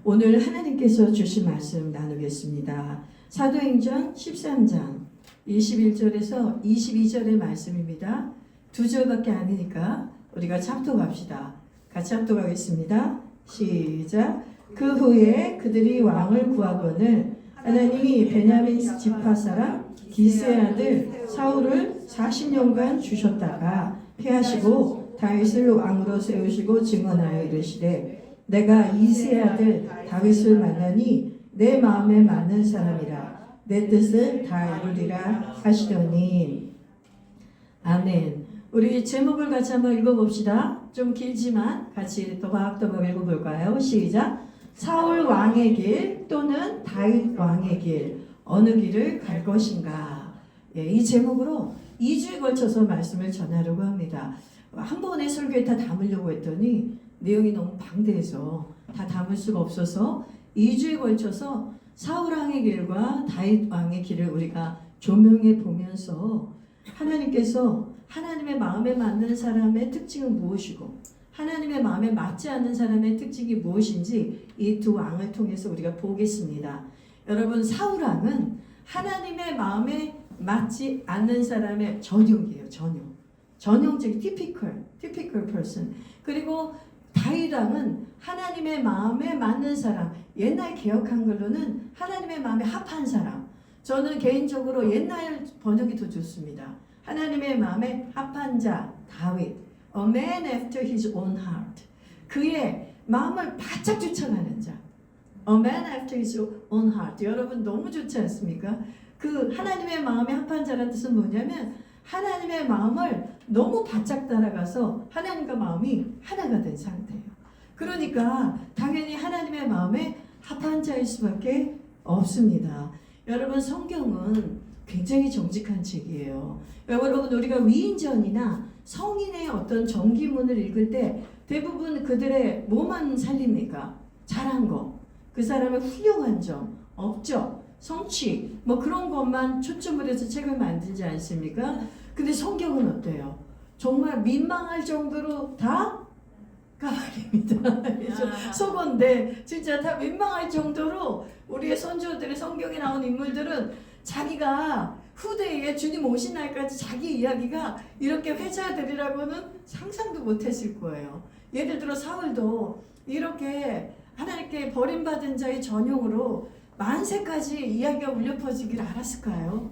오늘 하나님께서 주신 말씀 나누겠습니다. 사도행전 13장 21절에서 22절의 말씀입니다. 두 절밖에 아니니까 우리가 합독합시다. 같이 합독하겠습니다. 시작. 그 후에 그들이 왕을 구하거늘 하나님이 베냐민 지파 사람 기스의 아들 사울을 40년간 주셨다가 패하시고 다윗을 왕으로 세우시고 증언하여 이르시되 내가 이새의 아들 다윗을 만나니 내 마음에 맞는 사람이라 내 뜻을 다 이루리라 하시더니. 아멘. 우리 제목을 같이 한번 읽어봅시다. 좀 길지만 같이 또박또박 읽어볼까요? 시작. 사울 왕의 길 또는 다윗 왕의 길 어느 길을 갈 것인가. 예, 이 제목으로 2주에 걸쳐서 말씀을 전하려고 합니다. 한 번에 설교에 다 담으려고 했더니 내용이 너무 방대해서 다 담을 수가 없어서 2주에 걸쳐서 사울 왕의 길과 다윗 왕의 길을 우리가 조명해 보면서 하나님께서 하나님의 마음에 맞는 사람의 특징은 무엇이고 하나님의 마음에 맞지 않는 사람의 특징이 무엇인지 이 두 왕을 통해서 우리가 보겠습니다. 여러분, 사울 왕은 하나님의 마음에 맞지 않는 사람의 전형이에요. 전형적인 typical person. 그리고 다윗 왕은 하나님의 마음에 맞는 사람, 옛날 개혁한 걸로는 하나님의 마음에 합한 사람. 저는 개인적으로 옛날 번역이 더 좋습니다. 하나님의 마음에 합한 자 다윗, a man after his own heart. 그의 마음을 바짝 쫓아가는 자, a man after his own heart. 여러분 너무 좋지 않습니까? 그 하나님의 마음에 합한 자라는 뜻은 뭐냐면 하나님의 마음을 너무 바짝 따라가서 하나님과 마음이 하나가 된 상태예요. 그러니까 당연히 하나님의 마음에 합한 자일 수밖에 없습니다. 여러분, 성경은 굉장히 정직한 책이에요. 여러분, 우리가 위인전이나 성인의 어떤 정기문을 읽을 때 대부분 그들의 뭐만 살립니까? 잘한 거, 그 사람의 훌륭한 점, 업적, 성취, 뭐 그런 것만 초점을 해서 책을 만들지 않습니까? 근데 성경은 어때요? 정말 민망할 정도로 다 가발입니다. 속어인데 진짜 다 민망할 정도로 우리의 선조들의 성경에 나온 인물들은 자기가 후대에 주님 오신 날까지 자기 이야기가 이렇게 회자되리라고는 상상도 못했을 거예요. 예를 들어 사울도 이렇게 하나님께 버림받은 자의 전용으로 만세까지 이야기가 울려 퍼지길 알았을까요?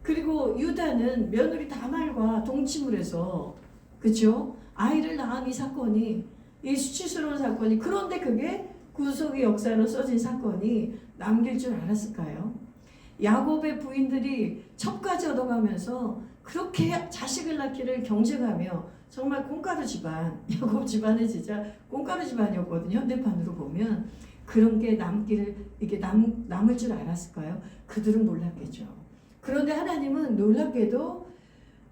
그리고 유다는 며느리 다말과 동침을 해서 그렇죠? 아이를 낳은 이 사건이 이 수치스러운 사건이 그런데 그게 구속의 역사로 써진 사건이 남길 줄 알았을까요? 야곱의 부인들이 첩까지 얻어가면서 그렇게 자식을 낳기를 경쟁하며 정말 콩가루 집안, 야곱 집안은 진짜 콩가루 집안이었거든요. 현대판으로 보면 그런 게 남을 줄 알았을까요? 그들은 몰랐겠죠. 그런데 하나님은 놀랍게도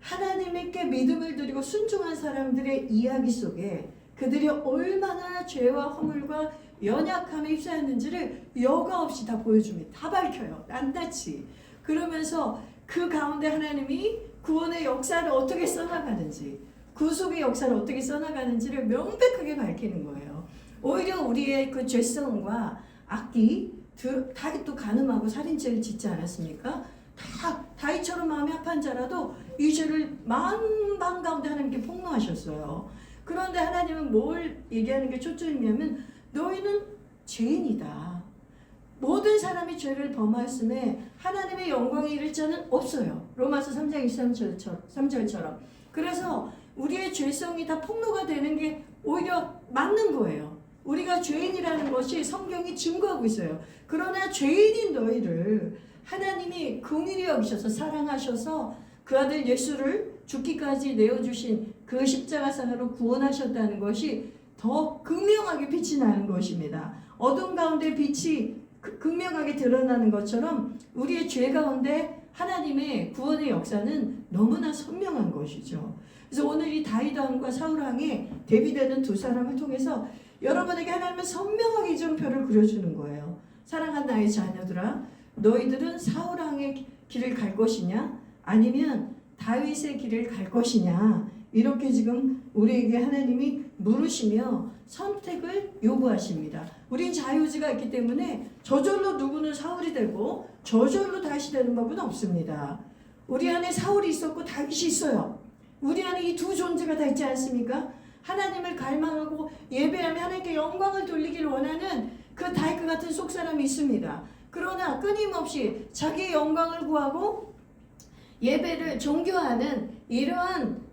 하나님께 믿음을 드리고 순종한 사람들의 이야기 속에 그들이 얼마나 죄와 허물과 연약함에 휩싸였는지를 여과 없이 다 보여줍니다. 다 밝혀요. 낱낱이. 그러면서 그 가운데 하나님이 구원의 역사를 어떻게 써나가는지, 구속의 역사를 어떻게 써나가는지를 명백하게 밝히는 거예요. 오히려 우리의 그 죄성과 악기, 다윗도 간음하고 살인죄를 짓지 않았습니까? 다 다윗처럼 마음이 합한 자라도 이 죄를 만방 가운데 하나님께 폭로하셨어요. 그런데 하나님은 뭘 얘기하는 게 초점이냐면 너희는 죄인이다. 모든 사람이 죄를 범하였음에 하나님의 영광에 이를 자는 없어요. 로마서 3장 23절처럼. 그래서 우리의 죄성이 다 폭로가 되는 게 오히려 맞는 거예요. 우리가 죄인이라는 것이 성경이 증거하고 있어요. 그러나 죄인인 너희를 하나님이 긍휼히 여기셔서 사랑하셔서 그 아들 예수를 죽기까지 내어주신 그 십자가상으로 구원하셨다는 것이 더 극명하게 빛이 나는 것입니다. 어둠 가운데 빛이 극명하게 드러나는 것처럼 우리의 죄 가운데 하나님의 구원의 역사는 너무나 선명한 것이죠. 그래서 오늘 이 다윗 왕과 사울 왕의 대비되는 두 사람을 통해서 여러분에게 하나님은 선명하게 이정표를 그려주는 거예요. 사랑하는 나의 자녀들아, 너희들은 사울 왕의 길을 갈 것이냐 아니면 다윗의 길을 갈 것이냐, 이렇게 지금 우리에게 하나님이 물으시며 선택을 요구하십니다. 우린 자유의지가 있기 때문에 저절로 누구는 사울이 되고 저절로 다윗이 되는 법은 없습니다. 우리 안에 사울이 있었고 다윗이 있어요. 우리 안에 이 두 존재가 다 있지 않습니까? 하나님을 갈망하고 예배하며 하나님께 영광을 돌리길 원하는 그 다윗 같은 속사람이 있습니다. 그러나 끊임없이 자기의 영광을 구하고 예배를 종교하는 이러한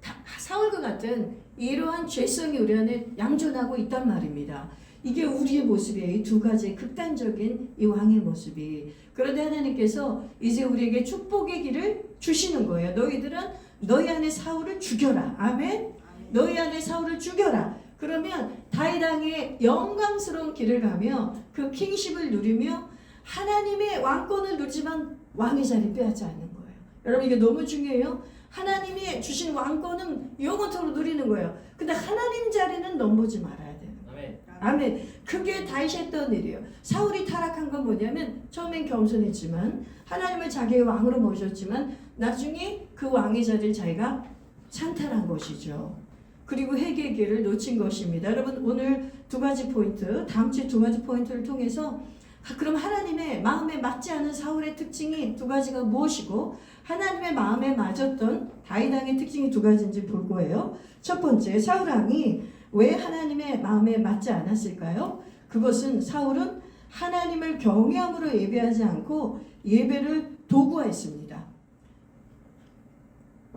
사울과 같은 이러한 죄성이 우리 안에 양존하고 있단 말입니다. 이게 우리의 모습이에요. 이 두 가지 극단적인 이 왕의 모습이. 그런데 하나님께서 이제 우리에게 축복의 길을 주시는 거예요. 너희들은 너희 안에 사울을 죽여라. 아멘. 너희 안에 사울을 죽여라. 그러면 다윗 왕의 영광스러운 길을 가며 그 킹십을 누리며 하나님의 왕권을 누리지만 왕의 자리 빼앗지 않는 거예요. 여러분 이게 너무 중요해요. 하나님이 주신 왕권은 영원토록 누리는 거예요. 근데 하나님 자리는 넘보지 말아야 돼요. 아멘. 아멘. 그게 다윗이 했던 일이에요. 사울이 타락한 건 뭐냐면 처음엔 겸손했지만 하나님을 자기의 왕으로 모셨지만 나중에 그 왕의 자리를 자기가 찬탈한 것이죠. 그리고 회개의 길을 놓친 것입니다. 여러분 오늘 두 가지 포인트, 다음 주에 두 가지 포인트를 통해서 그럼 하나님의 마음에 맞지 않은 사울의 특징이 두 가지가 무엇이고 하나님의 마음에 맞았던 다윗 왕의 특징이 두 가지인지 볼 거예요. 첫 번째, 사울 왕이 왜 하나님의 마음에 맞지 않았을까요? 그것은 사울은 하나님을 경외함으로 예배하지 않고 예배를 도구화했습니다.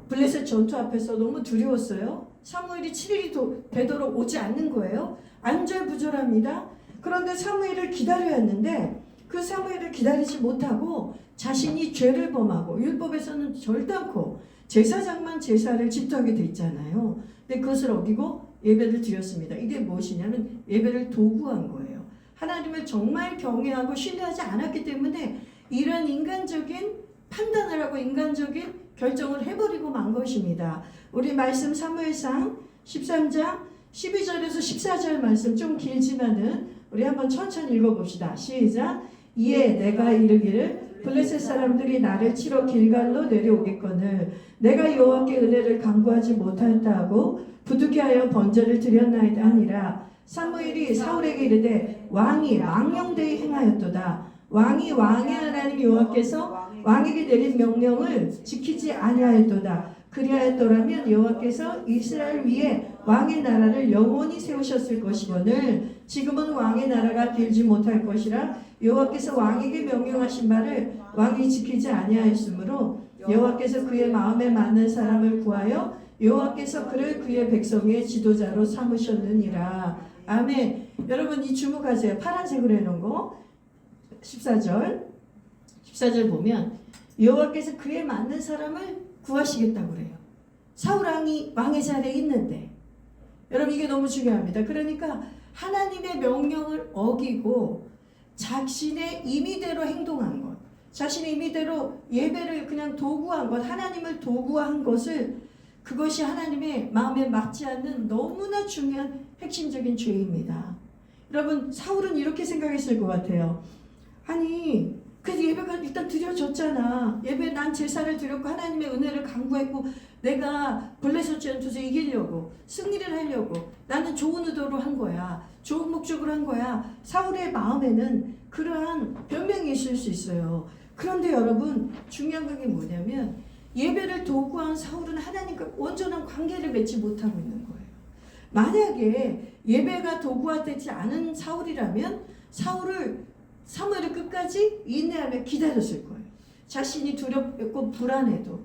블레셋 전투 앞에서 너무 두려웠어요. 사무엘이 7일이 되도록 오지 않는 거예요. 안절부절합니다. 그런데 사무엘을 기다려야 했는데 그 사무엘을 기다리지 못하고 자신이 죄를 범하고 율법에서는 절단코 제사장만 제사를 집도하게 돼 있잖아요. 근데 그것을 어기고 예배를 드렸습니다. 이게 무엇이냐면 예배를 도구한 거예요. 하나님을 정말 경외하고 신뢰하지 않았기 때문에 이런 인간적인 판단을 하고 인간적인 결정을 해버리고 만 것입니다. 우리 말씀 사무엘상 13장 12절에서 14절 말씀 좀 길지만은 우리 한번 천천히 읽어봅시다. 시작. 이에 내가 이르기를 블레셋 사람들이 나를 치러 길갈로 내려오겠거늘 내가 여호와께 은혜를 간구하지 못하였다 하고 부득이하여 번제를 드렸나이다 하니라. 사무엘이 사울에게 이르되 왕이 망령되이 행하였도다. 왕이 왕의 하나님 여호와께서 왕에게 내린 명령을 지키지 아니하였도다. 그리하였더라면 여호와께서 이스라엘 위에 왕의 나라를 영원히 세우셨을 것이거늘 지금은 왕의 나라가 길지 못할 것이라. 여호와께서 왕에게 명령하신 바를 왕이 지키지 아니하였으므로 여호와께서 그의 마음에 맞는 사람을 구하여 여호와께서 그를 그의 백성의 지도자로 삼으셨느니라. 아멘. 여러분 이 주목하세요. 파란색으로 해놓은 거 14절 보면 여호와께서 그에 맞는 사람을 구하시겠다고 그래요. 사울 왕이 왕의 자리에 있는데 여러분 이게 너무 중요합니다. 그러니까 하나님의 명령을 어기고 자신의 임의대로 행동한 것, 자신의 임의대로 예배를 그냥 도구한 것, 하나님을 도구한 것을 그것이 하나님의 마음에 맞지 않는 너무나 중요한 핵심적인 죄입니다. 여러분 사울은 이렇게 생각했을 것 같아요. 아니 그 예배가 일단 드려졌잖아. 예배 난 제사를 드렸고 하나님의 은혜를 간구했고 내가 블레셋 전투에서 이기려고 승리를 하려고 나는 좋은 의도로 한 거야. 좋은 목적으로 한 거야. 사울의 마음에는 그러한 변명이 있을 수 있어요. 그런데 여러분 중요한 게 뭐냐면 예배를 도구한 사울은 하나님과 온전한 관계를 맺지 못하고 있는 거예요. 만약에 예배가 도구화되지 않은 사울이라면 사무엘을 끝까지 인내하며 기다렸을 거예요. 자신이 두렵고 불안해도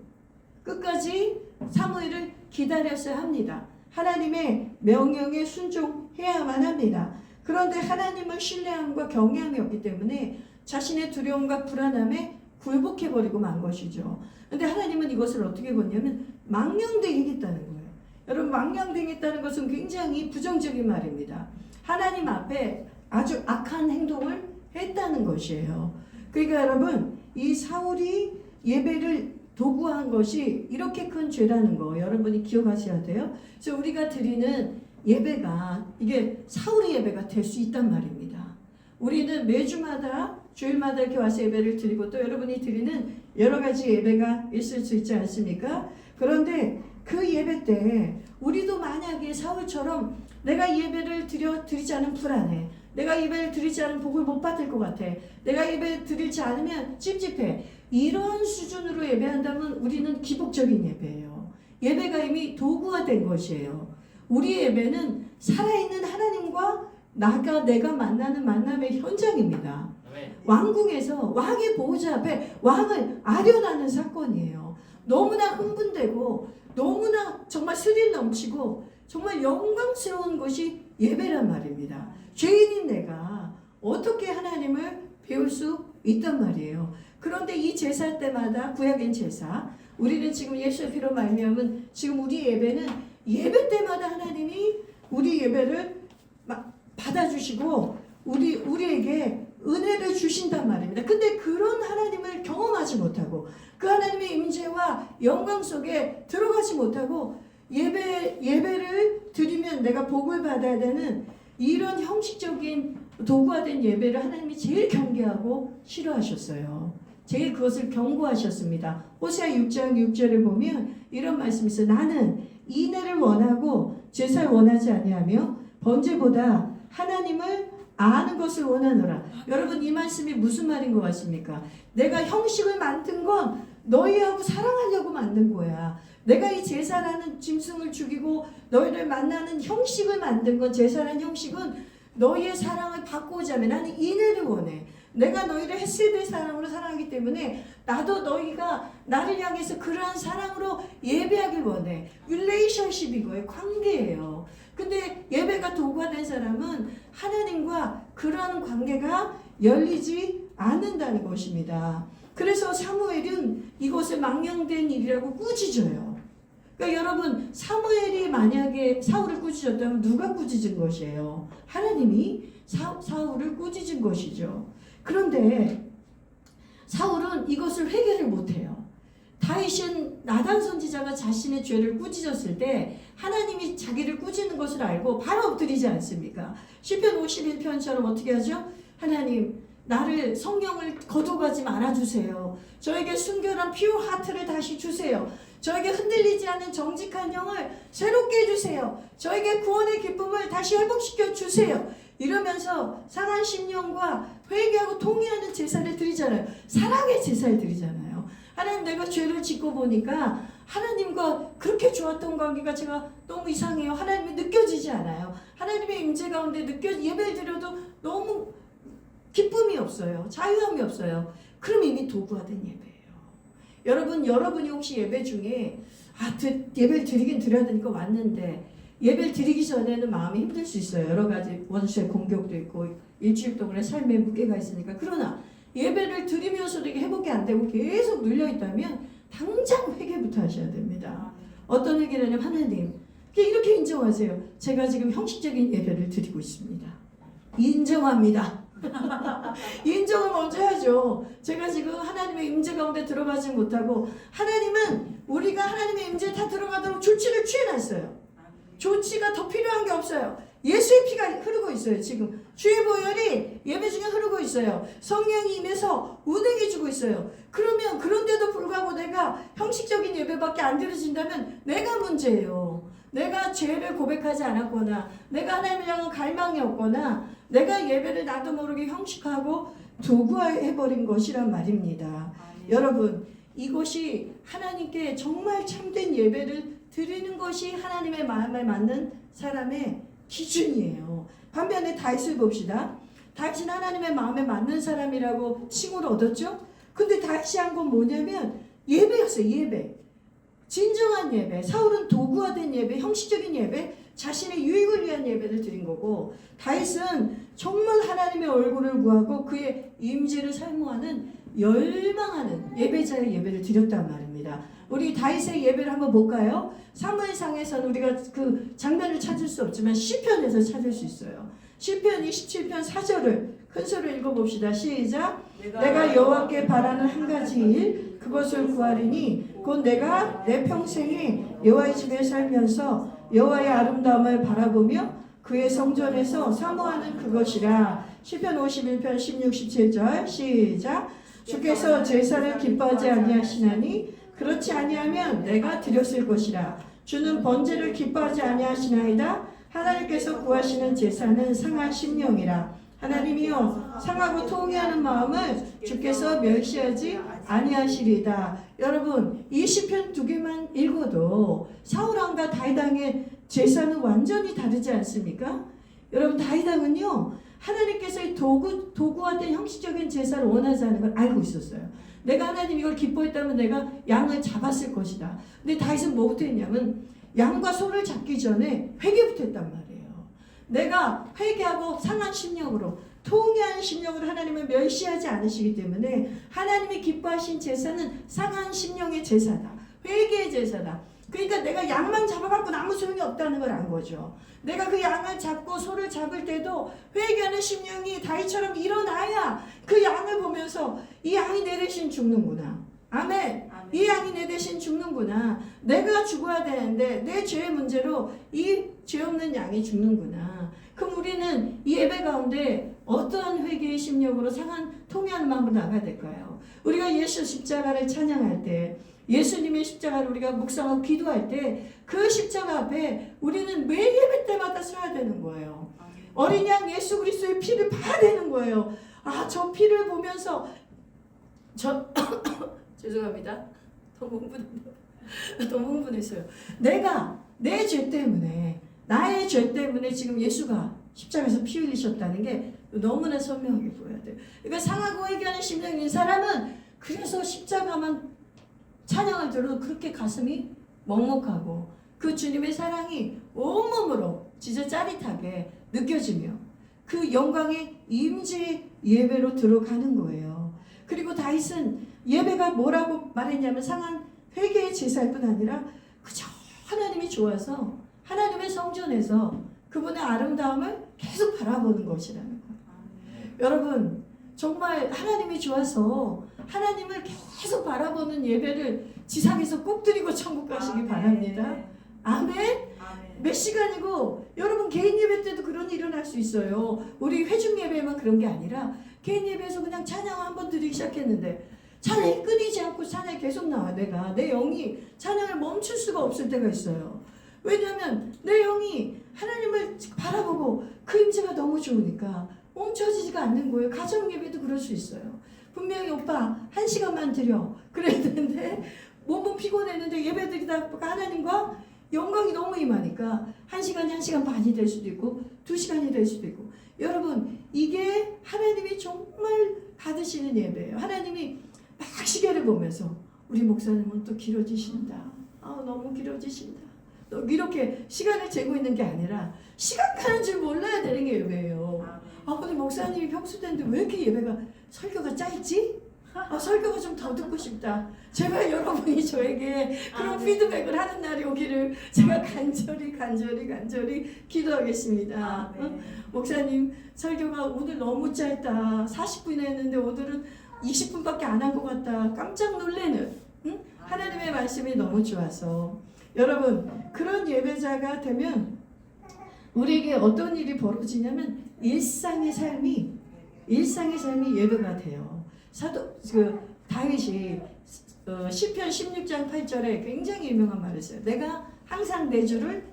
끝까지 사무엘을 기다렸어야 합니다. 하나님의 명령에 순종해야만 합니다. 그런데 하나님을 신뢰함과 경외함이 없기 때문에 자신의 두려움과 불안함에 굴복해버리고 만 것이죠. 그런데 하나님은 이것을 어떻게 보냐면 망령되겠다는 거예요. 여러분 망령되겠다는 것은 굉장히 부정적인 말입니다. 하나님 앞에 아주 악한 행동을 했다는 것이에요. 그러니까 여러분 이 사울이 예배를 도구한 것이 이렇게 큰 죄라는 거 여러분이 기억하셔야 돼요. 그래서 우리가 드리는 예배가 이게 사울의 예배가 될 수 있단 말입니다. 우리는 매주마다 주일마다 이렇게 와서 예배를 드리고 또 여러분이 드리는 여러 가지 예배가 있을 수 있지 않습니까? 그런데 그 예배 때 우리도 만약에 사울처럼 내가 예배를 드리지 않으면 불안해. 내가 예배를 드리지 않으면 복을 못 받을 것 같아. 내가 예배 드리지 않으면 찝찝해. 이런 수준으로 예배한다면 우리는 기복적인 예배예요. 예배가 이미 도구화된 것이에요. 우리의 예배는 살아있는 하나님과 내가 만나는 만남의 현장입니다. 왕궁에서 왕의 보호자 앞에 왕을 아련하는 사건이에요. 너무나 흥분되고 너무나 정말 스릴 넘치고 정말 영광스러운 것이 예배란 말입니다. 죄인인 내가 어떻게 하나님을 배울 수 있단 말이에요. 그런데 이 제사 때마다 구약인 제사, 우리는 지금 예수의 피로 말미암은 지금 우리 예배는 예배 때마다 하나님이 우리 예배를 받아주시고 우리에게 은혜를 주신단 말입니다. 근데 그런 하나님을 경험하지 못하고 그 하나님의 임재와 영광 속에 들어가지 못하고 예배를 드리면 내가 복을 받아야 되는 이런 형식적인 도구화된 예배를 하나님이 제일 경계하고 싫어하셨어요. 제일 그것을 경고하셨습니다. 호세아 6장 6절에 보면 이런 말씀이 있어요. 나는 인애를 원하고 제사를 원하지 아니하며 번제보다 하나님을 아는 것을 원하노라. 여러분 이 말씀이 무슨 말인 것 같습니까? 내가 형식을 만든 건 너희하고 사랑하려고 만든 거야. 내가 이 제사라는 짐승을 죽이고 너희를 만나는 형식을 만든 건, 제사라는 형식은 너희의 사랑을 받고자 하면 나는 인애를 원해. 내가 너희를 헷세대 사랑으로 사랑하기 때문에 나도 너희가 나를 향해서 그러한 사랑으로 예배하길 원해. 릴레이션십 이거예요. 관계예요. 근데 예배가 도구화된 사람은 하나님과 그러한 관계가 열리지 않는다는 것입니다. 그래서 사무엘은 이것을 망령된 일이라고 꾸짖어요. 그러니까 여러분 사무엘이 만약에 사울을 꾸짖었다면 누가 꾸짖은 것이에요? 하나님이 사울을 꾸짖은 것이죠. 그런데 사울은 이것을 회개를 못해요. 다윗은 나단 선지자가 자신의 죄를 꾸짖었을 때 하나님이 자기를 꾸짖는 것을 알고 바로 엎드리지 않습니까? 시편 51편처럼 어떻게 하죠? 하나님 나를 성령을 거둬가지 말아주세요. 저에게 순결한 피오 하트를 다시 주세요. 저에게 흔들리지 않는 정직한 영을 새롭게 해주세요. 저에게 구원의 기쁨을 다시 회복시켜 주세요. 이러면서 상한 심령과 회개하고 통회하는 제사를 드리잖아요. 사랑의 제사를 드리잖아요. 하나님 내가 죄를 짓고 보니까 하나님과 그렇게 좋았던 관계가 제가 너무 이상해요. 하나님이 느껴지지 않아요. 하나님의 임재 가운데 예배를 드려도 너무 기쁨이 없어요. 자유함이 없어요. 그럼 이미 도구화된 예배예요. 여러분이 혹시 예배 중에 예배를 드리긴 드려야 되니까 왔는데 예배를 드리기 전에는 마음이 힘들 수 있어요. 여러 가지 원수의 공격도 있고 일주일 동안의 삶의 무게가 있으니까. 그러나 예배를 드리면서도 이게 회복이 안 되고 계속 눌려있다면 당장 회개부터 하셔야 됩니다. 어떤 회개라냐면 하나님 이렇게 인정하세요. 제가 지금 형식적인 예배를 드리고 있습니다. 인정합니다. 인정을 먼저 해야죠. 제가 지금 하나님의 임재 가운데 들어가지 못하고 하나님은 우리가 하나님의 임재에 다 들어가도록 조치를 취해놨어요. 조치가 더 필요한 게 없어요. 예수의 피가 흐르고 있어요. 지금 주의 보혈이 예배 중에 흐르고 있어요. 성령이 임해서 운행해 주고 있어요. 그러면 그런데도 불구하고 내가 형식적인 예배밖에 안 드려진다면 내가 문제예요. 내가 죄를 고백하지 않았거나 내가 하나님을 향한 갈망이 없거나 내가 예배를 나도 모르게 형식하고 도구화해버린 것이란 말입니다. 여러분 이것이 하나님께 정말 참된 예배를 드리는 것이 하나님의 마음에 맞는 사람의 기준이에요. 반면에 다윗을 봅시다. 다윗은 하나님의 마음에 맞는 사람이라고 칭호를 얻었죠. 근데 다윗이 한 건 뭐냐면 예배였어요. 예배. 진정한 예배. 사울은 도구화된 예배, 형식적인 예배, 자신의 유익을 위한 예배를 드린 거고 다윗은 정말 하나님의 얼굴을 구하고 그의 임재를 사모하는 열망하는 예배자의 예배를 드렸단 말입니다. 우리 다윗의 예배를 한번 볼까요? 사무엘상에서는 우리가 그 장면을 찾을 수 없지만 시편에서 찾을 수 있어요. 시편 27편 4절을 큰 소리로 읽어봅시다. 시작. 내가 여호와께 바라는 한 가지 일 그것을 구하리니 곧 내가 내 평생에 여호와의 집에 살면서 여호와의 아름다움을 바라보며 그의 성전에서 사모하는 그것이라. 시편 51편 16, 17절 시작. 주께서 제사를 기뻐하지 아니하시나니 그렇지 아니하면 내가 드렸을 것이라. 주는 번제를 기뻐하지 아니하시나이다. 하나님께서 구하시는 제사는 상한 심령이라. 하나님이여 상하고 통회하는 마음을 주께서 멸시하지 아니하시리다. 여러분 이 시편 두 개만 읽어도 사울왕과 다윗왕의 제사는 완전히 다르지 않습니까? 여러분 다윗왕은요 하나님께서의 도구화된 형식적인 제사를 원하지 않는 걸 알고 있었어요. 내가 하나님 이걸 기뻐했다면 내가 양을 잡았을 것이다. 근데 다윗은 뭐부터 했냐면 양과 소를 잡기 전에 회개부터 했단 말이에요. 내가 회개하고 상한 심령으로 통회한 심령으로 하나님을 멸시하지 않으시기 때문에 하나님이 기뻐하신 제사는 상한 심령의 제사다. 회개의 제사다. 그러니까 내가 양만 잡아갖고는 아무 소용이 없다는 걸 안 거죠. 내가 그 양을 잡고 소를 잡을 때도 회개하는 심령이 다윗처럼 일어나야 그 양을 보면서 이 양이 내 대신 죽는구나. 아멘. 이 양이 내 대신 죽는구나. 내가 죽어야 되는데 내 죄의 문제로 이 죄 없는 양이 죽는구나. 그럼 우리는 이 예배 가운데 어떠한 회개의 심령으로 상한 통회하는 마음으로 나가야 될까요? 우리가 예수 십자가를 찬양할 때 예수님의 십자가를 우리가 묵상하고 기도할 때 그 십자가 앞에 우리는 매일 예배 때마다 서야 되는 거예요. 어린 양 예수 그리스도의 피를 봐야 되는 거예요. 아, 저 피를 보면서 죄송합니다. 너무 흥분했어요. 내가 내 죄 때문에 나의 죄 때문에 지금 예수가 십자가에서 피 흘리셨다는 게 너무나 선명하게 보여야 돼요. 그러니까 상하고 회개하는 심령인 사람은 그래서 십자가만 찬양을 들어도 그렇게 가슴이 먹먹하고 그 주님의 사랑이 온몸으로 진짜 짜릿하게 느껴지며 그 영광의 임재 예배로 들어가는 거예요. 그리고 다윗은 예배가 뭐라고 말했냐면 상한 회개의 제사일 뿐 아니라 그저 하나님이 좋아서 하나님의 성전에서 그분의 아름다움을 계속 바라보는 것이라는 거예요. 여러분 정말 하나님이 좋아서 하나님을 계속 바라보는 예배를 지상에서 꼭 드리고 천국 가시기 바랍니다. 아멘. 몇 시간이고 여러분 개인 예배 때도 그런 일이 일어날 수 있어요. 우리 회중 예배만 그런 게 아니라 개인 예배에서 그냥 찬양 한번 드리기 시작했는데 찬양이 끊이지 않고 찬양이 계속 나와. 내 영이 찬양을 멈출 수가 없을 때가 있어요. 왜냐하면 내 영이 하나님을 바라보고 그 임재가 너무 좋으니까 멈춰지지가 않는 거예요. 가정 예배도 그럴 수 있어요. 분명히 오빠 1시간만 드려 그래야 되는데 몸은 피곤했는데 예배 드리다 보니까 하나님과 영광이 너무 임하니까 1시간 반이 될 수도 있고 2시간이 될 수도 있고. 여러분 이게 하나님이 정말 받으시는 예배예요. 하나님이 막 시계를 보면서 우리 목사님은 또 길어지신다. 너무 길어지신다. 이렇게 시간을 재고 있는 게 아니라 시간 가는 줄 몰라야 되는 게 예배예요. 우리 목사님이 평소 때인데 왜 이렇게 예배가 설교가 짧지? 설교가 좀 더 듣고 싶다. 제발 여러분이 저에게 그런 피드백을 하는 날이 오기를 제가 간절히 기도하겠습니다. 목사님 설교가 오늘 너무 짧다. 40분 했는데 오늘은 20분밖에 안 한 것 같다. 깜짝 놀래는 하나님의 말씀이 너무 좋아서 여러분 그런 예배자가 되면 우리에게 어떤 일이 벌어지냐면 일상의 삶이 예배가 돼요. 다윗이 시편 16장 8절에 굉장히 유명한 말을 써요. 내가 항상 내 주를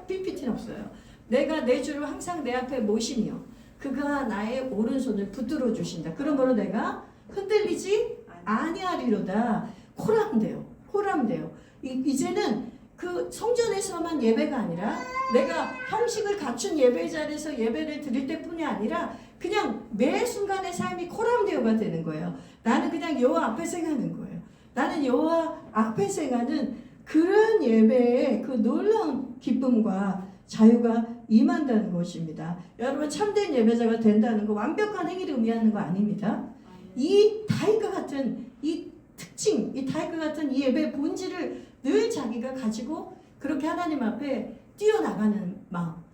PPT는 없어요. 내가 내 주를 항상 내 앞에 모시며 그가 나의 오른손을 붙들어 주신다. 그러므로 내가 흔들리지 아니하리로다. 코람돼요. 이제는 그 성전에서만 예배가 아니라 내가 형식을 갖춘 예배 자리에서 예배를 드릴 때뿐이 아니라 그냥 매 순간의 삶이 코람데오가 되는 거예요. 나는 그냥 여호와 앞에서 행하는 거예요. 나는 여호와 앞에서 행하는 그런 예배에 그 놀라운 기쁨과 자유가 임한다는 것입니다. 여러분 참된 예배자가 된다는 거 완벽한 행위를 의미하는 거 아닙니다. 이 다윗과 같은 이 특징, 이 다윗과 같은 이 예배의 본질을 늘 자기가 가지고 그렇게 하나님 앞에 뛰어나가는 마음.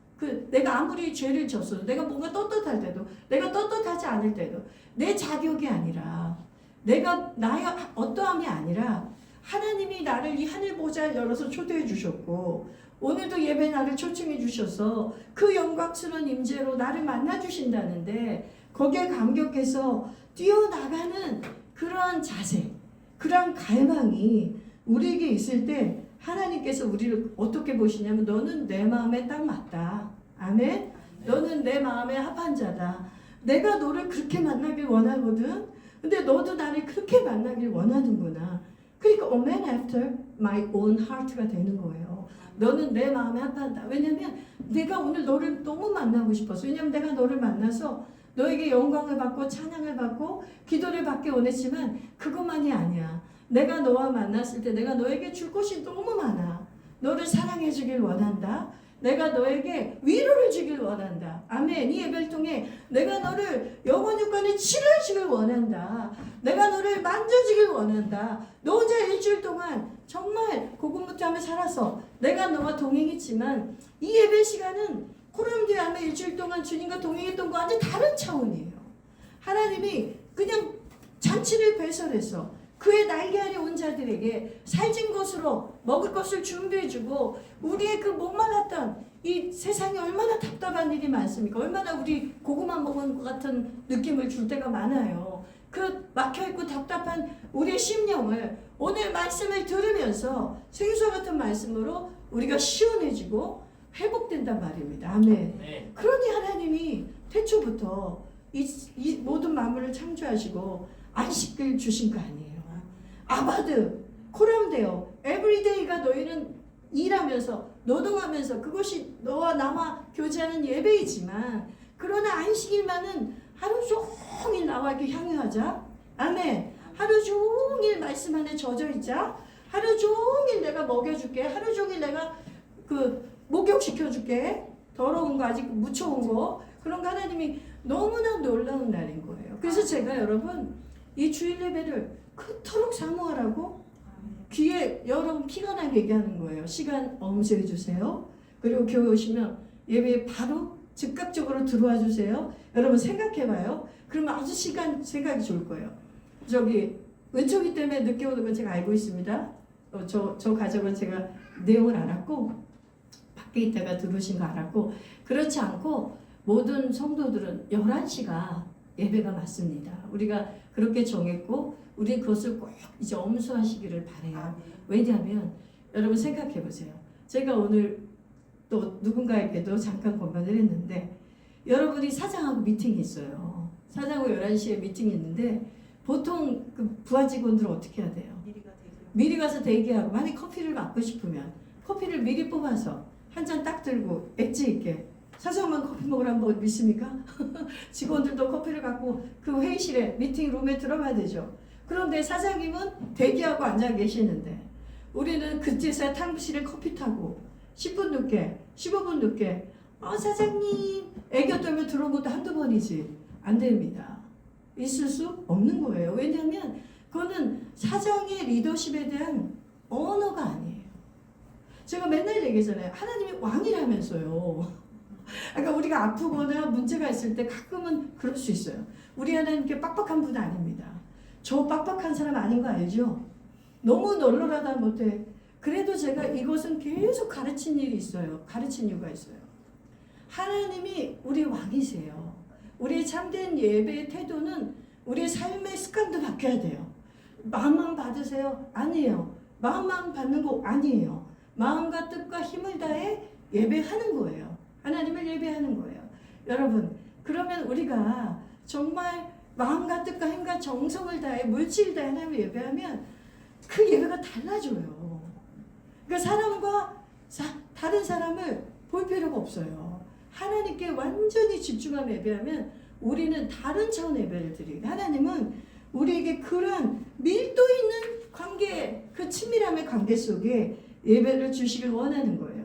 내가 아무리 죄를 졌어도 내가 뭔가 떳떳할 때도 내가 떳떳하지 않을 때도 내 자격이 아니라 내가 나의 어떠함이 아니라 하나님이 나를 이 하늘 보좌를 열어서 초대해 주셨고 오늘도 예배 나를 초청해 주셔서 그 영광스러운 임재로 나를 만나 주신다는데 거기에 감격해서 뛰어나가는 그러한 자세, 그러한 갈망이 우리에게 있을 때 하나님께서 우리를 어떻게 보시냐면 너는 내 마음에 딱 맞다. 아멘. 너는 내 마음에 합한 자다. 내가 너를 그렇게 만나길 원하거든. 근데 너도 나를 그렇게 만나길 원하는구나. 그러니까 a man after my own heart가 되는 거예요. 너는 내 마음에 합한다. 왜냐면 내가 오늘 너를 너무 만나고 싶었어. 왜냐면 내가 너를 만나서 너에게 영광을 받고 찬양을 받고 기도를 받기 원했지만 그것만이 아니야. 내가 너와 만났을 때 내가 너에게 줄 것이 너무 많아. 너를 사랑해 주길 원한다. 내가 너에게 위로를 주길 원한다. 아멘. 이 예배를 통해 내가 너를 영원육간에 치료해 주길 원한다. 내가 너를 만져주길 원한다. 너 혼자 일주일 동안 정말 고군분투하며 살아서 내가 너와 동행했지만 이 예배 시간은 코로나에 하며 일주일 동안 주님과 동행했던 거 완전 다른 차원이에요. 하나님이 그냥 잔치를 배설해서 그의 날개 아래 온 자들에게 살진 것으로 먹을 것을 준비해주고 우리의 그 목말랐던 이 세상에 얼마나 답답한 일이 많습니까? 얼마나 우리 고구마 먹은 것 같은 느낌을 줄 때가 많아요. 그 막혀있고 답답한 우리의 심령을 오늘 말씀을 들으면서 생수와 같은 말씀으로 우리가 시원해지고 회복된단 말입니다. 아멘. 네. 그러니 하나님이 태초부터 이 모든 만물을 창조하시고 안식을 주신 거 아니에요. 아바드, 코람데오, 에브리데이가 너희는 일하면서 노동하면서 그것이 너와 나와 교제하는 예배이지만 그러나 안식일만은 하루 종일 나와 이렇게 향유하자. 아멘. 하루 종일 말씀 안에 젖어있자. 하루 종일 내가 먹여줄게. 하루 종일 내가 그 목욕시켜줄게. 더러운 거 아직 묻혀온 거. 그런 거 하나님이 너무나 놀라운 날인 거예요. 그래서 제가 여러분 이 주일 예배를 그토록 사모하라고 귀에 여러분 피가 나게 얘기하는 거예요. 시간 엄수해 주세요. 그리고 교회 오시면 예배에 바로 즉각적으로 들어와 주세요. 여러분 생각해봐요. 그러면 아주 생각이 좋을 거예요. 저기 은총이 때문에 늦게 오는 건 제가 알고 있습니다. 저 가족은 제가 내용을 알았고 밖에 있다가 들어오신 거 알았고 그렇지 않고 모든 성도들은 11시가 예배가 맞습니다. 우리가 그렇게 정했고 우리 그것을 꼭 이제 엄수하시기를 바라요. 왜냐하면 여러분 생각해 보세요. 제가 오늘 또 누군가에게도 잠깐 공연을 했는데 여러분이 사장하고 미팅이 있어요. 사장하고 11시에 미팅이 있는데 보통 그 부하 직원들은 어떻게 해야 돼요? 미리 가서 대기하고 만약 커피를 맡고 싶으면 커피를 미리 뽑아서 한 잔 딱 들고 엣지 있게 사장만 커피 먹으라는 거 믿습니까? 직원들도 커피를 갖고 그 회의실에 미팅룸에 들어가야 되죠. 그런데 사장님은 대기하고 앉아 계시는데 우리는 그제서야 탕비실에 커피 타고 10분 늦게 15분 늦게 사장님 애교 떨며 들어온 것도 한두 번이지 안 됩니다. 있을 수 없는 거예요. 왜냐하면 그거는 사장의 리더십에 대한 언어가 아니에요. 제가 맨날 얘기하잖아요. 하나님이 왕이라면서요. 그러니까 우리가 아프거나 문제가 있을 때 가끔은 그럴 수 있어요. 우리 하나님께 빡빡한 분 아닙니다. 저 빡빡한 사람 아닌 거 알죠? 너무 널널하다 못해. 그래도 제가 이것은 계속 가르친 일이 있어요. 가르친 이유가 있어요. 하나님이 우리 왕이세요. 우리의 참된 예배의 태도는 우리의 삶의 습관도 바뀌어야 돼요. 마음만 받으세요? 아니에요. 마음만 받는 거 아니에요. 마음과 뜻과 힘을 다해 예배하는 거예요. 하나님을 예배하는 거예요. 여러분, 그러면 우리가 정말 마음과 뜻과 힘과 정성을 다해 물질을 다해 하나님을 예배하면 그 예배가 달라져요. 그러니까 사람과 다른 사람을 볼 필요가 없어요. 하나님께 완전히 집중하며 예배하면 우리는 다른 차원의 예배를 드리고 하나님은 우리에게 그런 밀도 있는 관계, 그 친밀함의 관계 속에 예배를 주시길 원하는 거예요.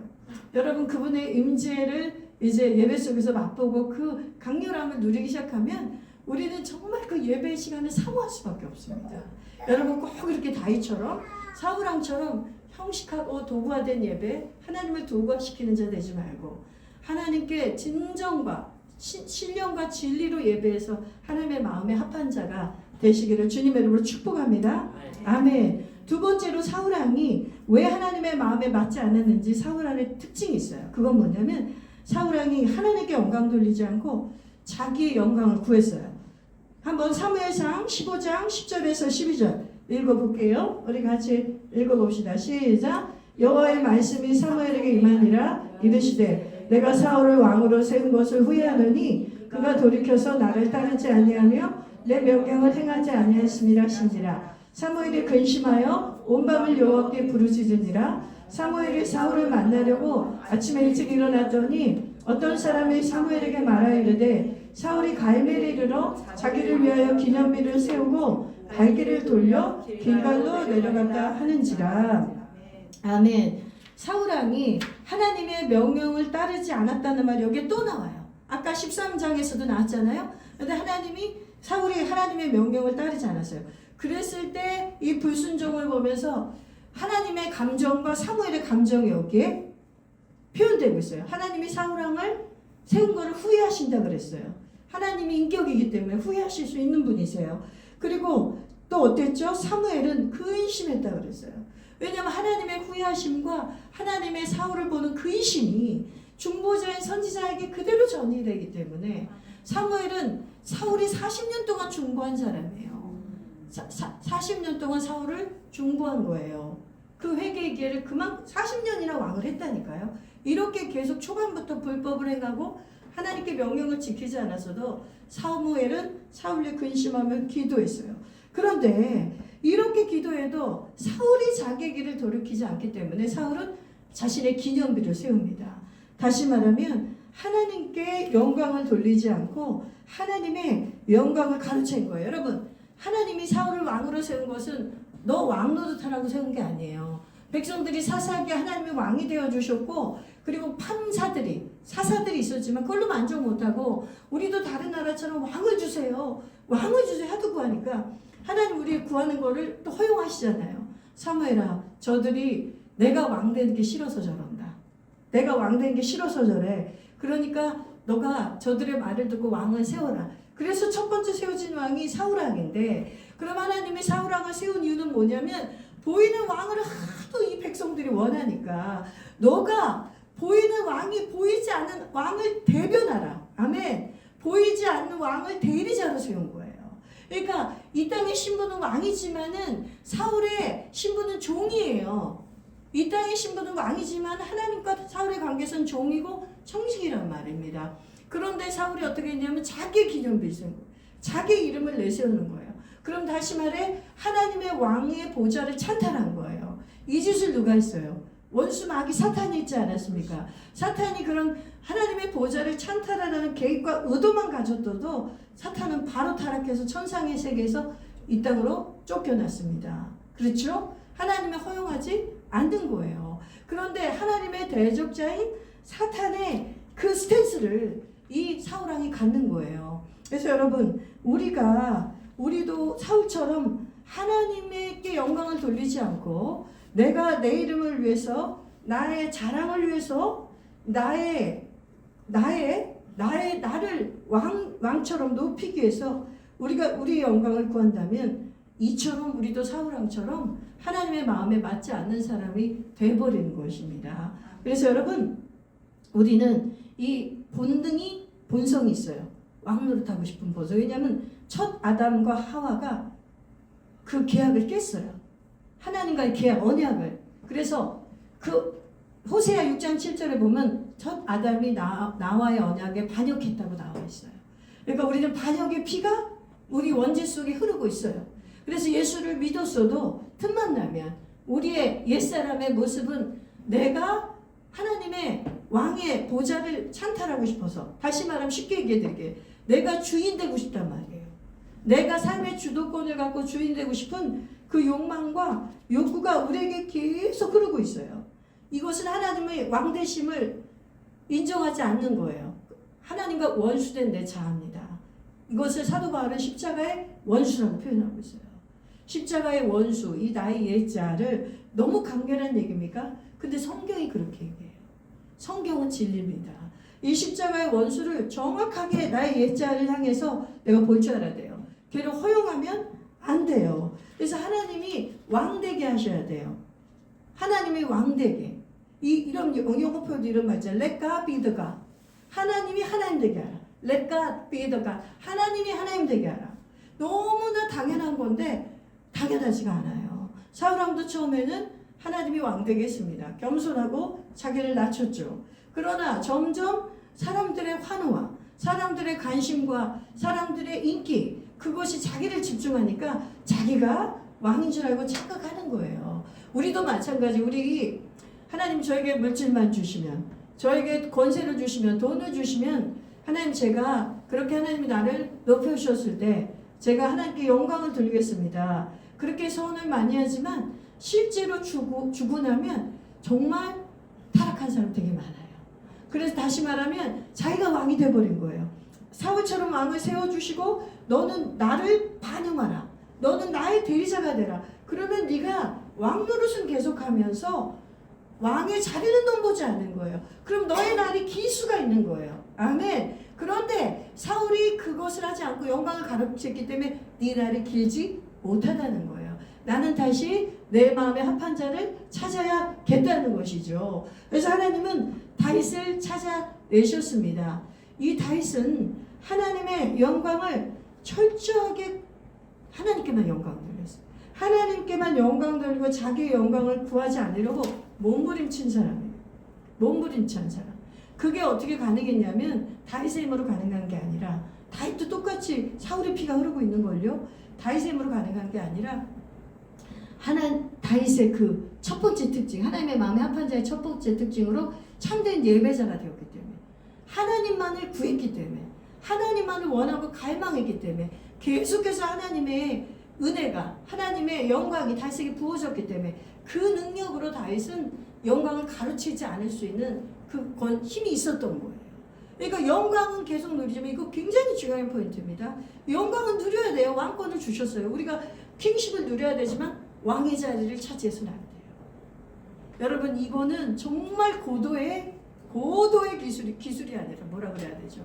여러분 그분의 임재를 이제 예배 속에서 맛보고 그 강렬함을 누리기 시작하면 우리는 정말 그 예배 시간을 사모할 수밖에 없습니다. 여러분 꼭 그렇게 다윗처럼 사울왕처럼 형식하고 도구화된 예배, 하나님을 도구화시키는 자 되지 말고 하나님께 진정과 신령과 진리로 예배해서 하나님의 마음에 합한 자가 되시기를 주님의 이름으로 축복합니다. 아멘. 두 번째로 사울왕이 왜 하나님의 마음에 맞지 않았는지 사울왕의 특징이 있어요. 그건 뭐냐면 사울왕이 하나님께 영광 돌리지 않고 자기의 영광을 구했어요. 한번 사무엘상 15장 10절에서 12절 읽어볼게요. 우리 같이 읽어봅시다. 시작. 여호와의 말씀이 사무엘에게 임하니라 이르시되 내가 사울을 왕으로 세운 것을 후회하노니 그가 돌이켜서 나를 따르지 아니하며 내 명령을 행하지 아니하였음이라 하시니라. 사무엘이 근심하여 온 밤을 여호와께 부르짖으니라. 사무엘이 사울을 만나려고 아침에 일찍 일어났더니 어떤 사람이 사무엘에게 말하여 이르되 사울이 갈멜에 이르러 자기를 위하여 기념비를 세우고 발길을 돌려 길갈로 내려갔다 하는지라. 아멘. 사울왕이 하나님의 명령을 따르지 않았다는 말이 여기에 또 나와요. 아까 13장에서도 나왔잖아요. 그런데 사울이 하나님의 명령을 따르지 않았어요. 그랬을 때 이 불순종을 보면서 하나님의 감정과 사무엘의 감정이 여기에 표현되고 있어요. 하나님이 사울왕을 세운 것을 후회하신다 그랬어요. 하나님이 인격이기 때문에 후회하실 수 있는 분이세요. 그리고 또 어땠죠? 사무엘은 근심했다 그랬어요. 왜냐하면 하나님의 후회하심과 하나님의 사울을 보는 근심이 중보자인 선지자에게 그대로 전이되기 때문에 사무엘은 사울이 40년 동안 중보한 사람이에요. 40년 동안 사울을 중보한 거예요. 그 회개의 기회를 그만 40년이나 왕을 했다니까요. 이렇게 계속 초반부터 불법을 행하고 하나님께 명령을 지키지 않았어도 사무엘은 사울을 근심하며 기도했어요. 그런데 이렇게 기도해도 사울이 자기의 길을 돌이키지 않기 때문에 사울은 자신의 기념비를 세웁니다. 다시 말하면 하나님께 영광을 돌리지 않고 하나님의 영광을 가로챈 거예요. 여러분, 하나님이 사울을 왕으로 세운 것은 너 왕 노릇하라고 세운 게 아니에요. 백성들이 사사하게 하나님이 왕이 되어주셨고, 그리고 사사들이 있었지만 그걸로 만족 못하고 우리도 다른 나라처럼 왕을 주세요 하도 구하니까 하나님 우리 구하는 거를 또 허용하시잖아요. 사무엘아, 저들이 내가 왕 되는 게 싫어서 저런다. 내가 왕 되는 게 싫어서 저래. 그러니까 너가 저들의 말을 듣고 왕을 세워라. 그래서 첫 번째 세워진 왕이 사울왕인데, 그럼 하나님이 사울왕을 세운 이유는 뭐냐면 보이는 왕을 하도 이 백성들이 원하니까 너가 보이는 왕이 보이지 않는 왕을 대변하라. 아멘. 보이지 않는 왕을 대리자로 세운 거예요. 그러니까 이 땅의 신부는 왕이지만은 사울의 신부는 종이에요. 이 땅의 신부는 왕이지만 하나님과 사울의 관계에서는 종이고 청식이란 말입니다. 그런데 사울이 어떻게 했냐면 자기 기념비를 세운 거예요. 자기 이름을 내세우는 거예요. 그럼 다시 말해 하나님의 왕의 보좌를 찬탈한 거예요. 이 짓을 누가 했어요? 원수 마귀 사탄이 있지 않았습니까? 사탄이 그런 하나님의 보좌를 찬탈하라는 계획과 의도만 가졌어도 사탄은 바로 타락해서 천상의 세계에서 이 땅으로 쫓겨났습니다. 그렇죠? 하나님이 허용하지 않는 거예요. 그런데 하나님의 대적자인 사탄의 그 스탠스를 이 사울왕이 갖는 거예요. 그래서 여러분, 우리도 사울처럼 하나님께 영광을 돌리지 않고 내가 내 이름을 위해서, 나의 자랑을 위해서, 나를 왕처럼 높이기 위해서 우리가 우리의 영광을 구한다면 이처럼 우리도 사울왕처럼 하나님의 마음에 맞지 않는 사람이 돼버리는 것입니다. 그래서 여러분, 우리는 이 본성이 있어요. 왕 노릇하고 싶은 본성. 왜냐하면 첫 아담과 하와가 그 계약을 깼어요. 하나님과의 계약, 언약을. 그래서 그 호세아 6장 7절에 보면 첫 아담이 나와의 언약에 반역했다고 나와 있어요. 그러니까 우리는 반역의 피가 우리 원죄 속에 흐르고 있어요. 그래서 예수를 믿었어도 틈만 나면 우리의 옛사람의 모습은 내가 하나님의 왕의 보좌를 찬탈하고 싶어서, 다시 말하면 쉽게 얘기해드릴게요. 내가 주인 되고 싶단 말이에요. 내가 삶의 주도권을 갖고 주인 되고 싶은 그 욕망과 욕구가 우리에게 계속 흐르고 있어요. 이것은 하나님의 왕되심을 인정하지 않는 거예요. 하나님과 원수된 내 자아입니다. 이것을 사도 바울은 십자가의 원수라고 표현하고 있어요. 십자가의 원수, 이 나의 옛자를, 너무 강렬한 얘기입니까? 근데 성경이 그렇게 얘기해요. 성경은 진리입니다. 이 십자가의 원수를 정확하게 나의 옛자를 향해서 내가 볼 줄 알아야 돼요. 걔를 허용하면 안 돼요. 그래서 하나님이 왕되게 하셔야 돼요. 하나님이 왕되게. 이런 영어 표현도 이런 말 있잖아요. Let God be the God. 하나님이 하나님 되게 하라. Let God be the God. 하나님이 하나님 되게 하라. 너무나 당연한 건데 당연하지가 않아요. 사울왕도 처음에는 하나님이 왕 되게 했습니다. 겸손하고 자기를 낮췄죠. 그러나 점점 사람들의 환호와 사람들의 관심과 사람들의 인기, 그것이 자기를 집중하니까 자기가 왕인 줄 알고 착각하는 거예요. 우리도 마찬가지. 우리 하나님 저에게 물질만 주시면, 저에게 권세를 주시면, 돈을 주시면, 하나님 제가 그렇게 하나님이 나를 높여주셨을 때 제가 하나님께 영광을 돌리겠습니다. 그렇게 소원을 많이 하지만 실제로 주고 나면 정말 타락한 사람 되게 많아요. 그래서 다시 말하면 자기가 왕이 돼버린 거예요. 사울처럼 왕을 세워주시고 너는 나를 반영하라. 너는 나의 대리자가 되라. 그러면 네가 왕 노릇은 계속하면서 왕의 자리는 넘보지 않는 거예요. 그럼 너의 날이 길 수가 있는 거예요. 아멘. 그런데 사울이 그것을 하지 않고 영광을 가로챘기 때문에 네 날이 길지 못하다는 거예요. 나는 다시 내 마음에 합한 자를 찾아야겠다는 것이죠. 그래서 하나님은 다윗을 찾아내셨습니다. 이 다윗은 하나님의 영광을 철저하게 하나님께만 영광을 돌렸어요. 하나님께만 영광 돌리고 자기의 영광을 구하지 않으려고 몸부림친 사람이에요. 몸부림친 사람. 그게 어떻게 가능했냐면 다윗의 힘으로 가능한 게 아니라, 다윗도 똑같이 사울의 피가 흐르고 있는 걸요. 다윗의 힘으로 가능한 게 아니라 다윗의 그 첫 번째 특징, 하나님의 마음에 합한 자의 첫 번째 특징으로 참된 예배자가 되었기 때문에, 하나님만을 구했기 때문에, 하나님만을 원하고 갈망했기 때문에, 계속해서 하나님의 은혜가, 하나님의 영광이 다윗에게 부어졌기 때문에 그 능력으로 다윗은 영광을 가로채지 않을 수 있는 그 힘이 있었던 거예요. 그러니까 영광은 계속 누리지만, 이거 굉장히 중요한 포인트입니다. 영광은 누려야 돼요. 왕권을 주셨어요. 우리가 킹십을 누려야 되지만 왕의 자리를 차지해서는 안 돼요. 여러분, 이거는 정말 고도의 기술이 아니라 뭐라 그래야 되죠?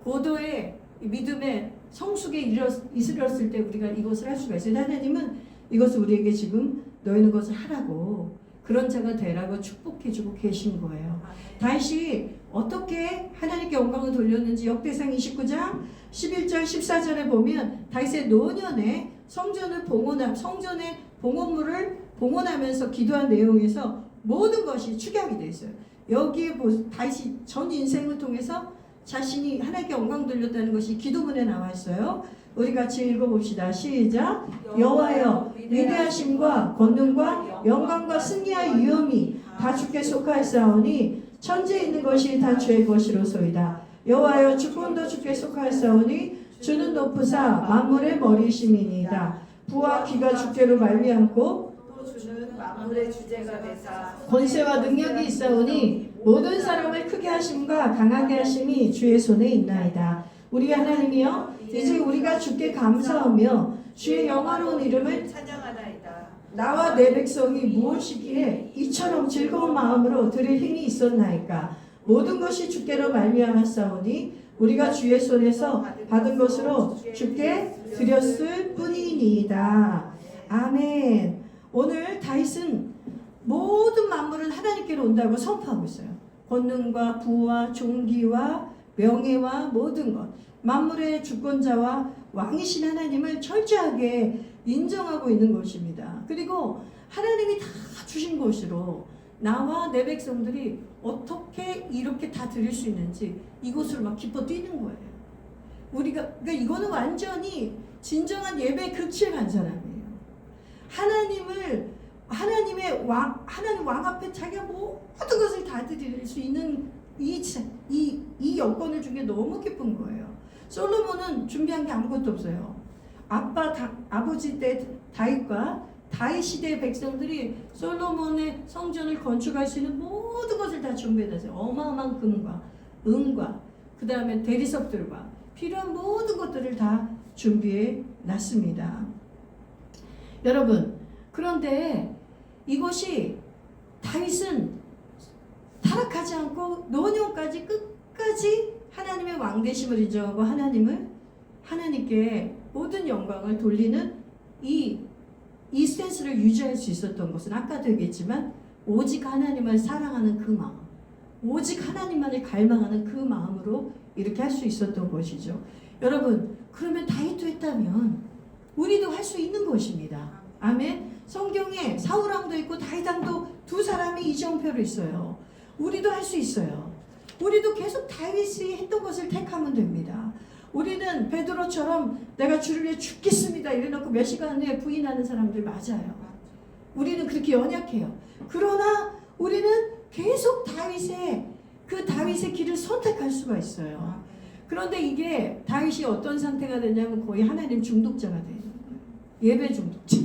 고도의 믿음의 성숙에 이르렀을 때 우리가 이것을 할 수가 있어요. 하나님은 이것을 우리에게 지금 너희는 것을 하라고, 그런 자가 되라고 축복해주고 계신 거예요. 다윗이 어떻게 하나님께 영광을 돌렸는지 역대상 29장 11절 14절에 보면 다윗의 노년에 성전의 봉헌물을 봉헌하면서 기도한 내용에서 모든 것이 축약이 되어 있어요. 여기에 다윗이 전 인생을 통해서 자신이 하나님께 영광 돌렸다는 것이 기도문에 나와 있어요. 우리 같이 읽어봅시다. 시작. 여호와여, 위대하심과 권능과 영광과 승리와 위엄이 다 주께 속하였사오니 천지에 있는 것이 다 주의 것이로소이다. 여호와여, 주권도 주께 속하였사오니 주는 높으사 만물의 머리이심이니이다. 부와 귀가 주께로 말미암고 또 주는 만물의 주제가 되사 권세와 능력이 있사오니 모든 사람을 크게 하심과 강하게 하심이 주의 손에 있나이다. 우리 하나님이여, 이제 우리가 주께 감사하며 주의 영화로운 이름을 찬양하나이다. 나와 내 백성이 무엇이기에 이처럼 즐거운 마음으로 들을 힘이 있었나이까. 모든 것이 주께로 말미암았사오니 우리가 주의 손에서 받은 것으로 주께 드렸을 뿐이니이다. 아멘. 오늘 다윗은 모든 만물은 하나님께로 온다고 선포하고 있어요. 권능과 부와 존귀와 명예와 모든 것, 만물의 주권자와 왕이신 하나님을 철저하게 인정하고 있는 것입니다. 그리고 하나님이 다 주신 것으로 나와 내 백성들이 어떻게 이렇게 다 드릴 수 있는지 이곳으로 막 기뻐 뛰는 거예요. 그러니까 이거는 완전히 진정한 예배의 극치에 간 사람이에요. 하나님 왕 앞에 자기가 모든 것을 다 드릴 수 있는 이 여건을 준 게 너무 기쁜 거예요. 솔로몬은 준비한 게 아무것도 없어요. 아버지 때 다윗과 다윗 시대의 백성들이 솔로몬의 성전을 건축할 수 있는 모든 것을 다 준비해놨어요. 어마어마한 금과 은과 그 다음에 대리석들과 필요한 모든 것들을 다 준비해 놨습니다. 여러분, 그런데 이것이 다윗은 타락하지 않고 노년까지 끝까지 하나님의 왕되심을 인정하고 하나님께 모든 영광을 돌리는 이 스탠스를 유지할 수 있었던 것은 아까도 얘기했지만 오직 하나님을 사랑하는 그 마음, 오직 하나님만을 갈망하는 그 마음으로 이렇게 할 수 있었던 것이죠. 여러분, 그러면 다윗도 했다면 우리도 할 수 있는 것입니다. 아멘. 성경에 사울왕도 있고 다윗왕도 두 사람이 이정표로 있어요. 우리도 할 수 있어요. 우리도 계속 다윗이 했던 것을 택하면 됩니다. 우리는 베드로처럼 내가 주를 위해 죽겠습니다 이래놓고 몇 시간 후에 부인하는 사람들 맞아요. 우리는 그렇게 연약해요. 그러나 우리는 계속 다윗의 길을 선택할 수가 있어요. 그런데 이게 다윗이 어떤 상태가 되냐면 거의 하나님 중독자가 돼요. 예배 중독자.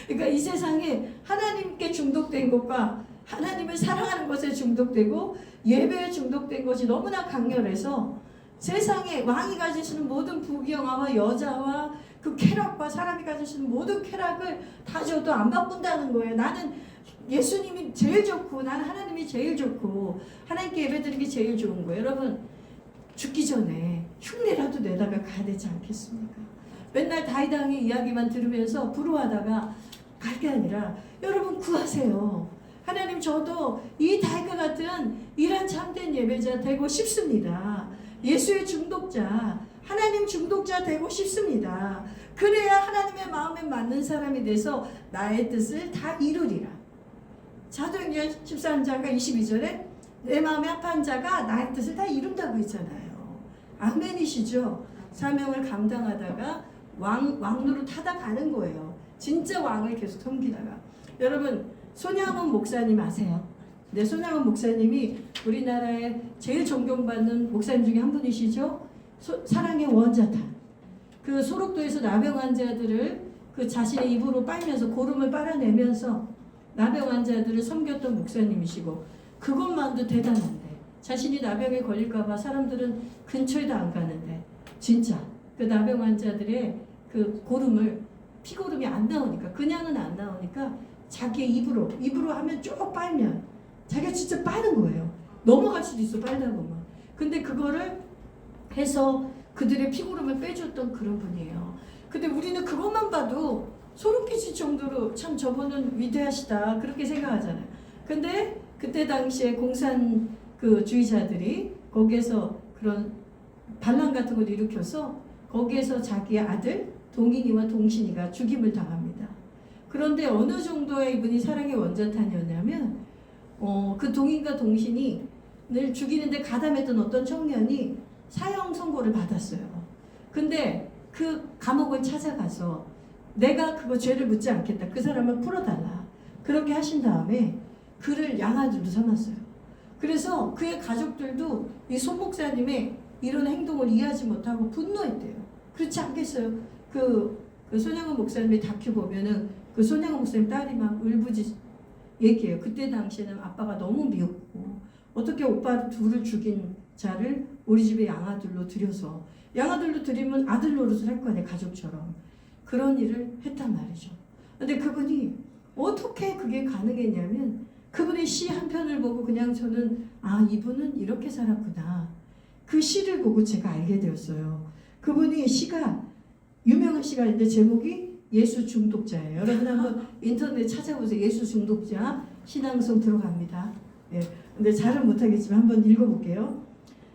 그러니까 이 세상에 하나님께 중독된 것과 하나님을 사랑하는 것에 중독되고 예배에 중독된 것이 너무나 강렬해서 세상에 왕이 가지시는 모든 부귀영화와 여자와 그 쾌락과 사람이 가지시는 모든 쾌락을 다 줘도 안 바꾼다는 거예요. 나는 예수님이 제일 좋고 나는 하나님이 제일 좋고 하나님께 예배드리는 게 제일 좋은 거예요. 여러분 죽기 전에 흉내라도 내다가 가야 되지 않겠습니까? 맨날 다윗왕의 이야기만 들으면서 부러워하다가 갈 게 아니라 여러분 구하세요. 하나님 저도 이 다윗과 같은 이런 참된 예배자 되고 싶습니다. 예수의 중독자, 하나님 중독자 되고 싶습니다. 그래야 하나님의 마음에 맞는 사람이 돼서 나의 뜻을 다 이루리라. 사도행전 13장과 22절에 내 마음에 합한 자가 나의 뜻을 다 이룬다고 했잖아요. 아멘이시죠? 사명을 감당하다가 왕노릇 하다 가는 거예요. 진짜 왕을 계속 섬기다가. 여러분 손양원 목사님 아세요? 네, 손양원 목사님이 우리나라에 제일 존경받는 목사님 중에 한 분이시죠. 사랑의 원자탄. 그 소록도에서 나병 환자들을 그 자신의 입으로 빨면서 고름을 빨아내면서 나병 환자들을 섬겼던 목사님이시고 그것만도 대단한데 자신이 나병에 걸릴까봐 사람들은 근처에도 안 가는데 진짜 그 나병 환자들의 그 고름을 피고름이 안 나오니까 그냥은 안 나오니까 자기의 입으로 하면 쭉 빨면 자기가 진짜 빠는 거예요. 넘어갈 수도 있어 빨다 보면. 근데 그거를 해서 그들의 피고름을 빼줬던 그런 분이에요. 근데 우리는 그것만 봐도 소름 끼칠 정도로 참 저분은 위대하시다 그렇게 생각하잖아요. 근데 그때 당시에 공산 그 주의자들이 거기에서 그런 반란 같은 걸 일으켜서 거기에서 자기의 아들 동인이와 동신이가 죽임을 당합니다. 그런데 어느 정도의 이분이 사랑의 원자탄이었냐면 그 동인과 동신이 늘 죽이는데 가담했던 어떤 청년이 사형 선고를 받았어요. 근데 그 감옥을 찾아가서 내가 그거 죄를 묻지 않겠다. 그 사람을 풀어달라. 그렇게 하신 다음에 그를 양아들로 삼았어요. 그래서 그의 가족들도 이 손 목사님의 이런 행동을 이해하지 못하고 분노했대요. 그렇지 않겠어요? 그 손양원 목사님의 다큐 보면은 그 손양원 목사님 딸이 막 울부짖 얘기해요. 그때 당시에는 아빠가 너무 미웠고 어떻게 오빠 둘을 죽인 자를 우리 집에 양아들로 들여서 양아들로 들이면 아들 노릇을 할 거 아니에요. 가족처럼. 그런 일을 했단 말이죠. 근데 그분이 어떻게 그게 가능했냐면 그분의 시 한 편을 보고 그냥 저는 이분은 이렇게 살았구나. 그 시를 보고 제가 알게 되었어요. 그분이 시가 유명한 시가 있는데 제목이 예수 중독자예요. 여러분 한번 인터넷 찾아보세요. 예수 중독자 신앙송 들어갑니다. 예. 근데 잘은 못하겠지만 한번 읽어볼게요.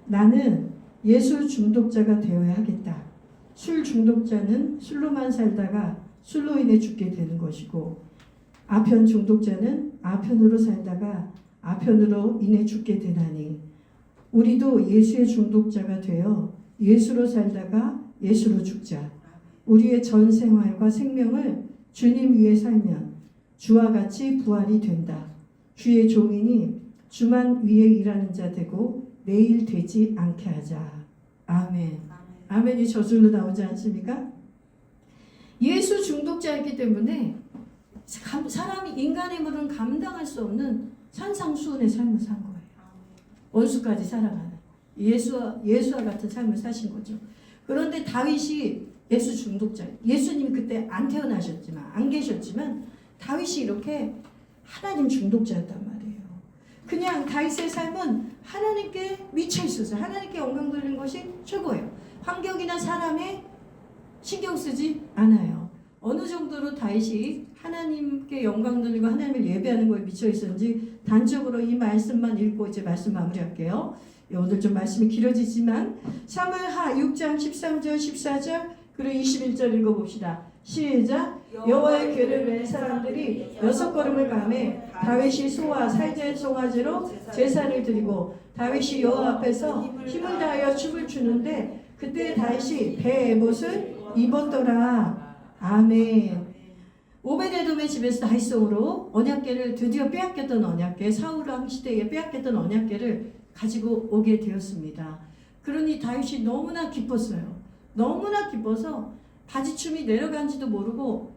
나는 예수 중독자가 되어야 하겠다. 술 중독자는 술로만 살다가 술로 인해 죽게 되는 것이고 아편 중독자는 아편으로 살다가 아편으로 인해 죽게 되나니 우리도 예수의 중독자가 되어 예수로 살다가 예수로 죽자. 우리의 전 생활과 생명을 주님 위에 살면 주와 같이 부활이 된다. 주의 종이니 주만 위에 일하는 자 되고 내일 되지 않게 하자. 아멘. 아멘이 저절로 나오지 않습니까? 예수 중독자이기 때문에 사람이 인간의 물은 감당할 수 없는 산상수훈의 삶을 산 거예요. 원수까지 살아가는 예수와 같은 삶을 사신 거죠. 그런데 다윗이 예수 중독자, 예수님이 그때 안 태어나셨지만 안 계셨지만 다윗이 이렇게 하나님 중독자였단 말이에요. 그냥 다윗의 삶은 하나님께 미쳐 있어서 하나님께 영광 돌리는 것이 최고예요. 환경이나 사람에 신경 쓰지 않아요. 어느 정도로 다윗이 하나님께 영광 돌리고 하나님을 예배하는 거에 미쳐 있었는지 단적으로 이 말씀만 읽고 이제 말씀 마무리할게요. 오늘 좀 말씀이 길어지지만 사무엘하 6장 13절 14절 그리고 21절 읽어봅시다. 시작. 여호와의 궤를 맨 사람들이 6걸음을 가매 다윗이 소와 살제 송아지로 제사를 드리고 다윗이 여호와 앞에서 힘을 다하여 춤을 추는데 그때 다윗이 베에봇을 입었더라. 아멘. 오베데돔의 집에서 다윗성으로 언약궤를 드디어 빼앗겼던 언약궤, 사울 왕 시대에 빼앗겼던 언약궤를 가지고 오게 되었습니다. 그러니 다윗이 너무나 기뻤어요. 너무나 기뻐서 바지춤이 내려간지도 모르고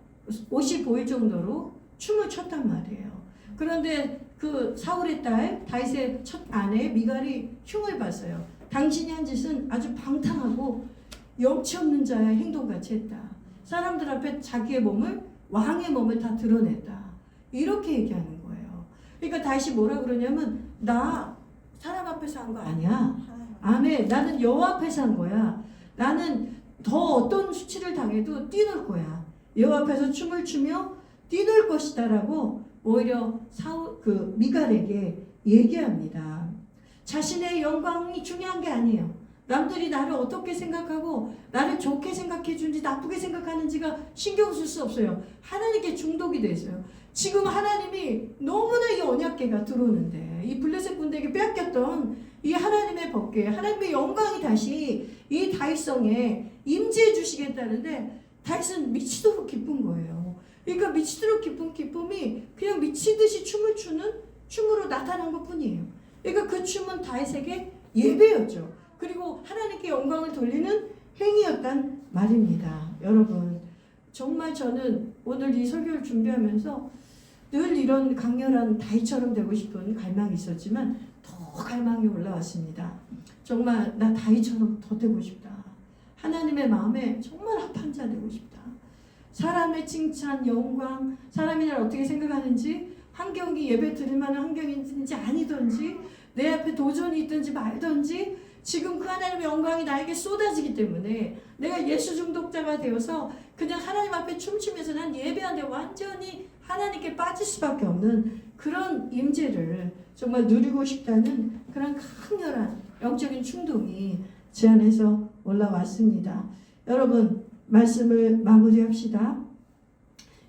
옷이 보일 정도로 춤을 췄단 말이에요. 그런데 그 사울의 딸 다윗의 첫 아내 미갈이 흉을 봤어요. 당신이 한 짓은 아주 방탕하고 염치 없는 자의 행동같이 했다. 사람들 앞에 자기의 몸을, 왕의 몸을 다 드러냈다. 이렇게 얘기하는 거예요. 그러니까 다윗이 뭐라 그러냐면 나 사람 앞에서 한 거 아니야. 아멘. 나는 여호와 앞에서 한 거야. 나는 더 어떤 수치를 당해도 뛰놀 거야. 여호와 앞에서 춤을 추며 뛰놀 것이다라고 오히려 미갈에게 얘기합니다. 자신의 영광이 중요한 게 아니에요. 남들이 나를 어떻게 생각하고 나를 좋게 생각해 주는지 나쁘게 생각하는지가 신경 쓸 수 없어요. 하나님께 중독이 돼 있어요. 지금 하나님이 너무나 이 언약궤가 들어오는데 이 블레셋 군대에게 빼앗겼던 이 하나님의 법궤, 하나님의 영광이 다시 이 다윗성에 임재해 주시겠다는데 다윗은 미치도록 기쁜 거예요. 그러니까 미치도록 기쁜 기쁨이 그냥 미치듯이 춤을 추는 춤으로 나타난 것뿐이에요. 그러니까 그 춤은 다윗에게 예배였죠. 그리고 하나님께 영광을 돌리는 행위였단 말입니다. 여러분, 정말 저는 오늘 이 설교를 준비하면서 늘 이런 강렬한 다윗처럼 되고 싶은 갈망이 있었지만 더 갈망이 올라왔습니다. 정말 나 다윗처럼 더 되고 싶다. 하나님의 마음에 정말 합한 자 되고 싶다. 사람의 칭찬, 영광, 사람이 날 어떻게 생각하는지, 환경이 예배 드릴 만한 환경인지 아니든지, 내 앞에 도전이 있든지 말든지 지금 그 하나님의 영광이 나에게 쏟아지기 때문에 내가 예수 중독자가 되어서 그냥 하나님 앞에 춤추면서 난 예배하는데 완전히 하나님께 빠질 수밖에 없는 그런 임재를 정말 누리고 싶다는 그런 강렬한 영적인 충동이 제 안에서 올라왔습니다. 여러분, 말씀을 마무리합시다.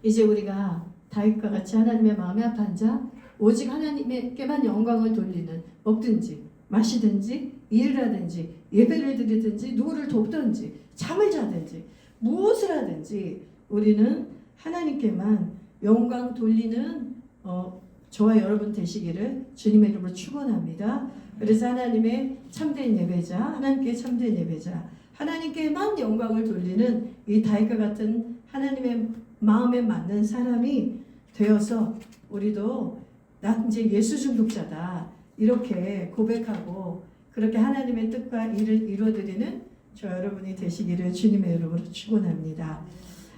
이제 우리가 다윗과 같이 하나님의 마음에 합한 자, 오직 하나님께만 영광을 돌리는, 먹든지 마시든지 일을 하든지 예배를 드리든지 누구를 돕든지 잠을 자든지 무엇을 하든지 우리는 하나님께만 영광 돌리는 저와 여러분 되시기를 주님의 이름으로 축원합니다. 그래서 하나님의 참된 예배자, 하나님께 참된 예배자, 하나님께만 영광을 돌리는 이 다윗과 같은 하나님의 마음에 맞는 사람이 되어서 우리도 나 이제 예수 중독자다 이렇게 고백하고 그렇게 하나님의 뜻과 일을 이루어드리는 저 여러분이 되시기를 주님의 이름으로 축원합니다.